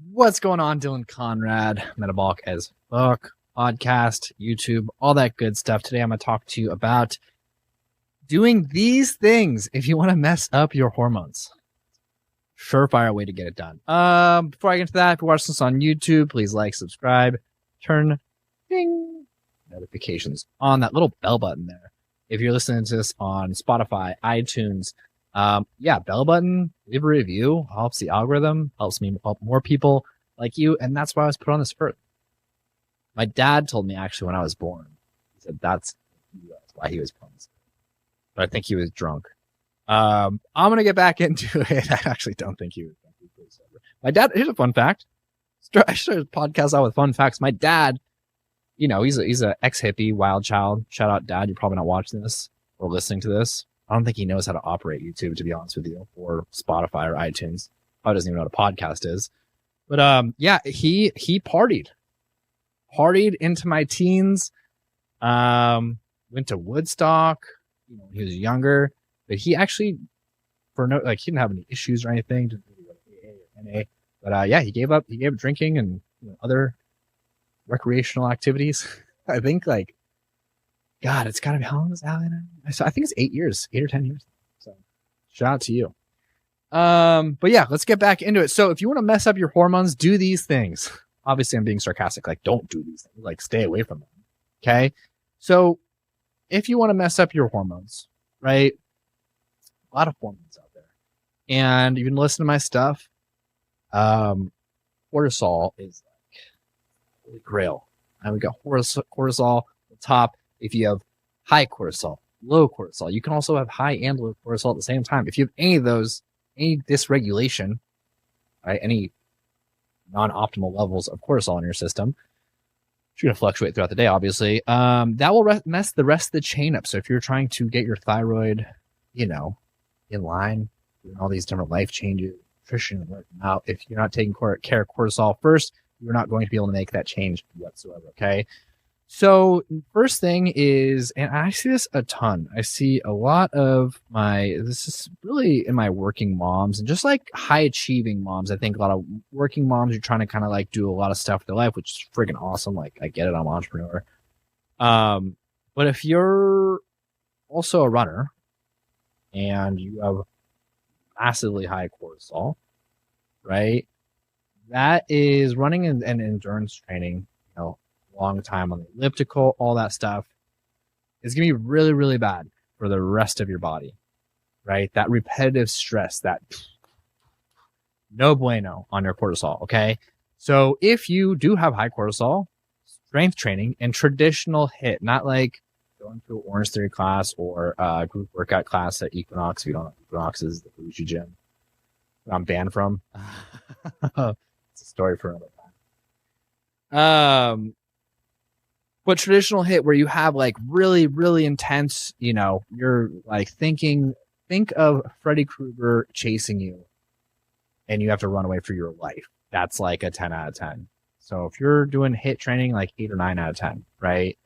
What's going on, Dylan Conrad, Metabolic as Fuck, podcast, YouTube, all that good stuff. Today I'm going to talk to you about doing these things if you want to mess up your hormones. Surefire way to get it done. Before I get into that, if you're watching this on YouTube, please like, subscribe, turn ding notifications on, that little bell button there. If you're listening to this on Spotify, iTunes, bell button, leave a review, helps the algorithm, helps me help more people like you, and that's why I was put on this earth. My dad told me actually when I was born, he said that's why he was put on this earth. But I think he was drunk. I'm gonna get back into it. I actually don't think he was drunk. My dad, here's a fun fact. I started a podcast out with fun facts. My dad, he's a ex-hippie, wild child. Shout out, Dad. You're probably not watching this or listening to this. I don't think he knows how to operate YouTube, to be honest with you, or Spotify or iTunes. Probably doesn't even know what a podcast is. But he partied into my teens. Went to Woodstock, when he was younger. But he actually, he didn't have any issues or anything. Didn't really go to AA or NA. But he gave up drinking and other recreational activities. I think God, it's gotta be, how long is Allie now? I think it's 8 or 10 years. So shout out to you. But yeah, let's get back into it. So if you want to mess up your hormones, do these things. Obviously I'm being sarcastic. Don't do these things. Stay away from them. Okay. So if you want to mess up your hormones, right? A lot of hormones out there. And you can listen to my stuff. Cortisol is holy grail. And we got cortisol at the top. If you have high cortisol, low cortisol, you can also have high and low cortisol at the same time. If you have any of those, any dysregulation, right, any non-optimal levels of cortisol in your system, it's going to fluctuate throughout the day, obviously. That will mess the rest of the chain up. So if you're trying to get your thyroid, in line, doing all these different life changes, nutrition, and working out, if you're not taking care of cortisol first, you're not going to be able to make that change whatsoever. Okay. So first thing is, and I see this a ton. I see a lot of this is really in my working moms and just high achieving moms. I think a lot of working moms are trying to kind of do a lot of stuff with their life, which is freaking awesome. I get it, I'm an entrepreneur. But if you're also a runner and you have massively high cortisol, right? That is running and endurance training, long time on the elliptical, all that stuff is going to be really, really bad for the rest of your body, right? That repetitive stress, that no bueno on your cortisol, okay? So if you do have high cortisol, strength training and traditional HIIT, not going to an Orange Theory class or a group workout class at Equinox. If you don't know, Equinox is the bougie gym I'm banned from. It's a story for another time. But traditional HIIT where you have really, really intense, you're think of Freddy Krueger chasing you and you have to run away for your life. That's a 10 out of 10. So if you're doing HIIT training, 8 or 9 out of 10, right?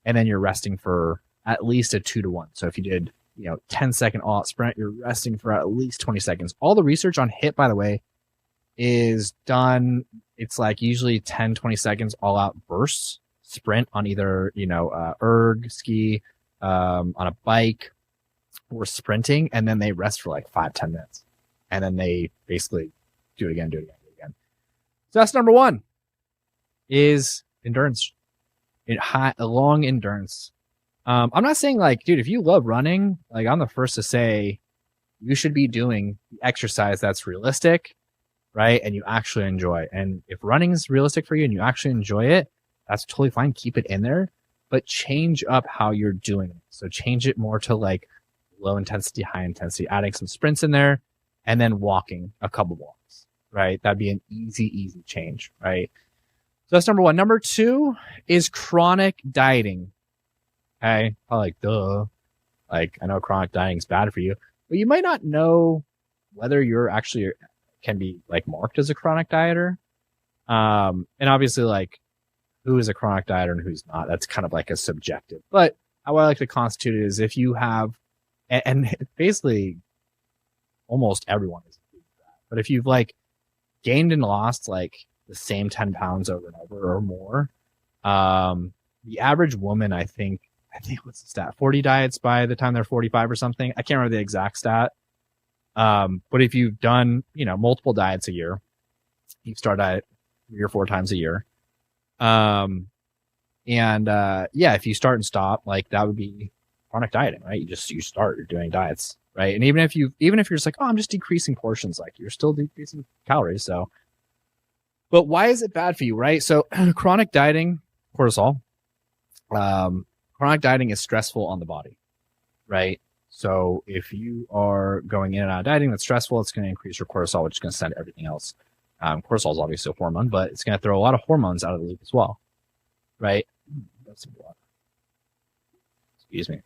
And then you're resting for at least a 2-to-1. So if you did, 10-second all-out sprint, you're resting for at least 20 seconds. All the research on HIIT, by the way, is done. It's usually 10, 20 seconds all-out bursts. Sprint on either, erg, ski, on a bike, or sprinting, and then they rest for 5-10 minutes. And then they basically do it again. So that's number one, is endurance. Long endurance. I'm not saying dude, if you love running, I'm the first to say you should be doing the exercise that's realistic, right? And you actually enjoy. And if running is realistic for you and you actually enjoy it, that's totally fine. Keep it in there, but change up how you're doing it. So change it more to low intensity, high intensity, adding some sprints in there and then walking a couple walks, right? That'd be an easy change, right? So that's number one. Number two is chronic dieting. Okay. Duh. I know chronic dieting is bad for you, but you might not know whether you're actually can be marked as a chronic dieter. And obviously who is a chronic dieter and who's not. That's kind of a subjective. But how I like to constitute it is if you have, and basically almost everyone is. But if you've gained and lost like the same 10 pounds over and over or more. The average woman, I think what's the stat? 40 diets by the time they're 45 or something. I can't remember the exact stat. But if you've done, multiple diets a year, you start diet 3 or 4 times a year. If you start and stop, like that would be chronic dieting, right? You start, you're doing diets, right? And even if you're just like, oh, I'm just decreasing portions, like you're still decreasing calories. So, but why is it bad for you, right? So chronic dieting, cortisol, chronic dieting is stressful on the body, right? So if you are going in and out of dieting that's stressful, it's going to increase your cortisol, which is going to send everything else. Cortisol is obviously a hormone, but it's going to throw a lot of hormones out of the loop as well, right? That's some water. Excuse me.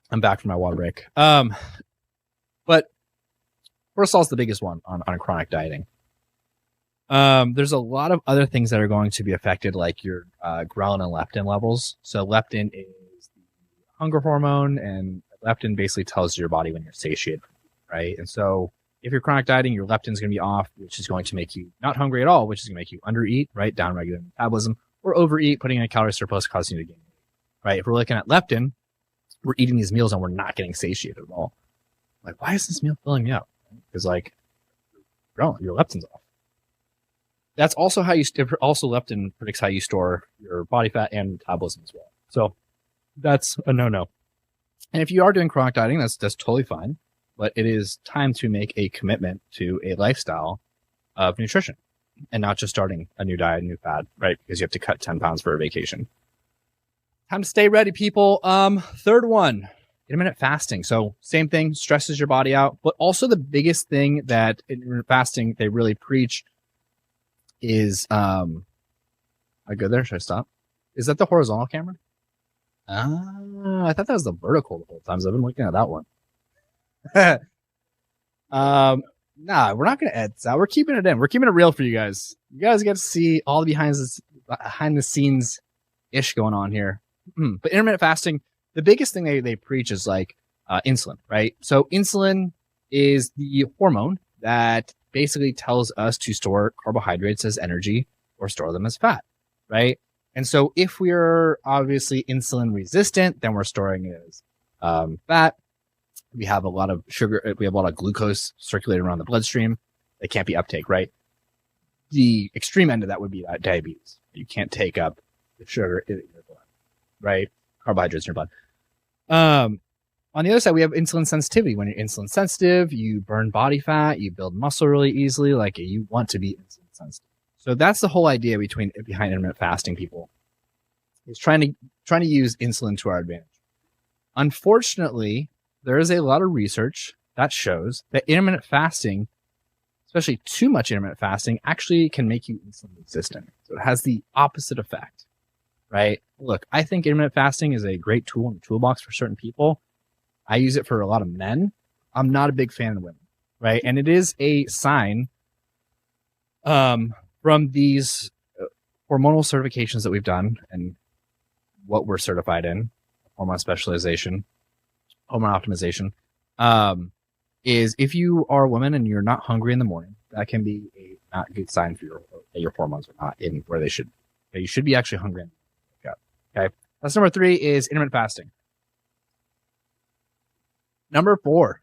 I'm back from my water break. But cortisol is the biggest one on chronic dieting. There's a lot of other things that are going to be affected, like your ghrelin and leptin levels. So leptin is the hunger hormone, and leptin basically tells your body when you're satiated, right? And so if you're chronic dieting, your leptin is going to be off, which is going to make you not hungry at all, which is going to make you undereat, right? Downregulate metabolism, or overeat, putting in a calorie surplus, causing you to gain weight, right? If we're looking at leptin, we're eating these meals and we're not getting satiated at all. Like, why is this meal filling me up? Because like, your leptin's off. That's also how leptin predicts how you store your body fat and metabolism as well. So that's a no-no. And if you are doing chronic dieting, that's totally fine. But it is time to make a commitment to a lifestyle of nutrition and not just starting a new diet, a new fad, right? Because you have to cut 10 pounds for a vacation. Time to stay ready, people. Third one, intermittent fasting. So same thing, stresses your body out. But also the biggest thing that intermittent fasting they really preach is, I go there? Should I stop? Is that the horizontal camera? I thought that was the vertical the whole time. So I've been looking at that one. Nah, we're not going to edit this out. We're keeping it in. We're keeping it real for you guys. You guys get to see all the behind the scenes ish going on here. But intermittent fasting, the biggest thing they preach is like insulin, right? So insulin is the hormone that basically tells us to store carbohydrates as energy or store them as fat, right? And so if we're obviously insulin resistant, then we're storing it as fat. We have a lot of sugar. We have a lot of glucose circulating around the bloodstream. They can't be uptake, right? The extreme end of that would be diabetes. You can't take up the sugar in your blood, right? Carbohydrates in your blood. On the other side, we have insulin sensitivity. When you're insulin sensitive, you burn body fat, you build muscle really easily. Like you want to be insulin sensitive. So that's the whole idea behind intermittent fasting. People is trying to use insulin to our advantage. Unfortunately, there is a lot of research that shows that intermittent fasting, especially too much intermittent fasting, actually can make you insulin resistant. So it has the opposite effect, right? Look, I think intermittent fasting is a great tool in the toolbox for certain people. I use it for a lot of men. I'm not a big fan of women, right? And it is a sign from these hormonal certifications that we've done and what we're certified in, hormone specialization, hormone optimization, is if you are a woman and you're not hungry in the morning, that can be a not good sign for your hormones are not in where they should. Okay, you should be actually hungry. Okay, that's number 3 is intermittent fasting. Number 4,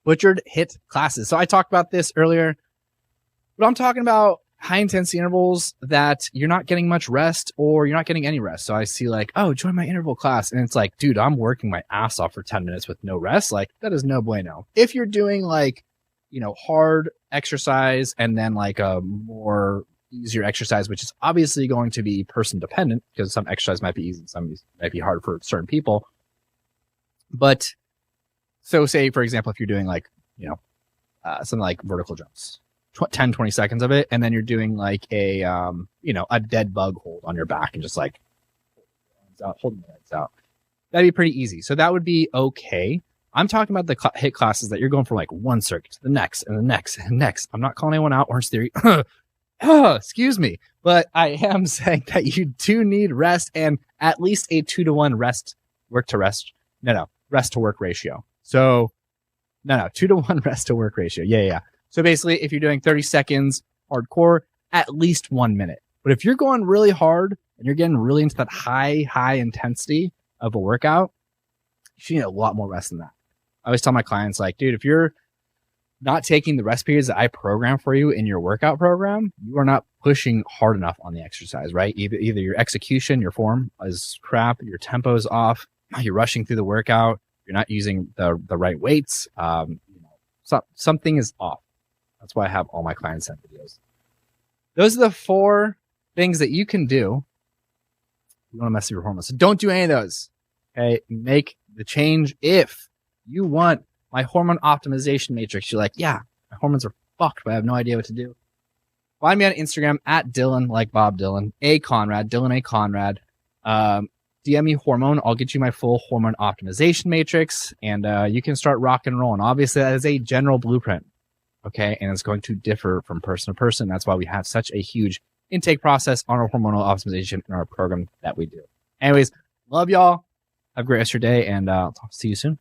butchered HIIT classes. So I talked about this earlier, but I'm talking about high intensity intervals that you're not getting much rest or you're not getting any rest. So I see like, oh, join my interval class. And it's like, dude, I'm working my ass off for 10 minutes with no rest. Like that is no bueno. If you're doing like, hard exercise and then like a more easier exercise, which is obviously going to be person dependent because some exercise might be easy, some might be hard for certain people. But so say, for example, if you're doing like, something like vertical jumps, 10, 20 seconds of it. And then you're doing like a dead bug hold on your back and just like holding the legs out. That'd be pretty easy. So that would be okay. I'm talking about the HIIT classes that you're going from like one circuit to the next and the next and next. I'm not calling anyone out. Orange Theory. Excuse me. But I am saying that you do need rest and at least a 2-to-1 work to rest No, rest to work ratio. So, no, 2-to-1 rest to work ratio. Yeah. So basically, if you're doing 30 seconds hardcore, at least 1 minute. But if you're going really hard and you're getting really into that high intensity of a workout, you should need a lot more rest than that. I always tell my clients, like, dude, if you're not taking the rest periods that I program for you in your workout program, you are not pushing hard enough on the exercise, right? Either your execution, your form is crap, your tempo is off, you're rushing through the workout, you're not using the right weights, something is off. That's why I have all my clients send videos. Those are the 4 things that you can do if you want to mess with your hormones. So don't do any of those. Okay, make the change if you want my hormone optimization matrix. You're like, yeah, my hormones are fucked, but I have no idea what to do. Find me on Instagram at Dylan, like Bob Dylan, A Conrad, Dylan A Conrad. DM me hormone. I'll get you my full hormone optimization matrix, and you can start rock and rolling. Obviously, that is a general blueprint. Okay, and it's going to differ from person to person. That's why we have such a huge intake process on our hormonal optimization in our program that we do. Anyways, love y'all. Have a great rest of your day, and I'll see you soon.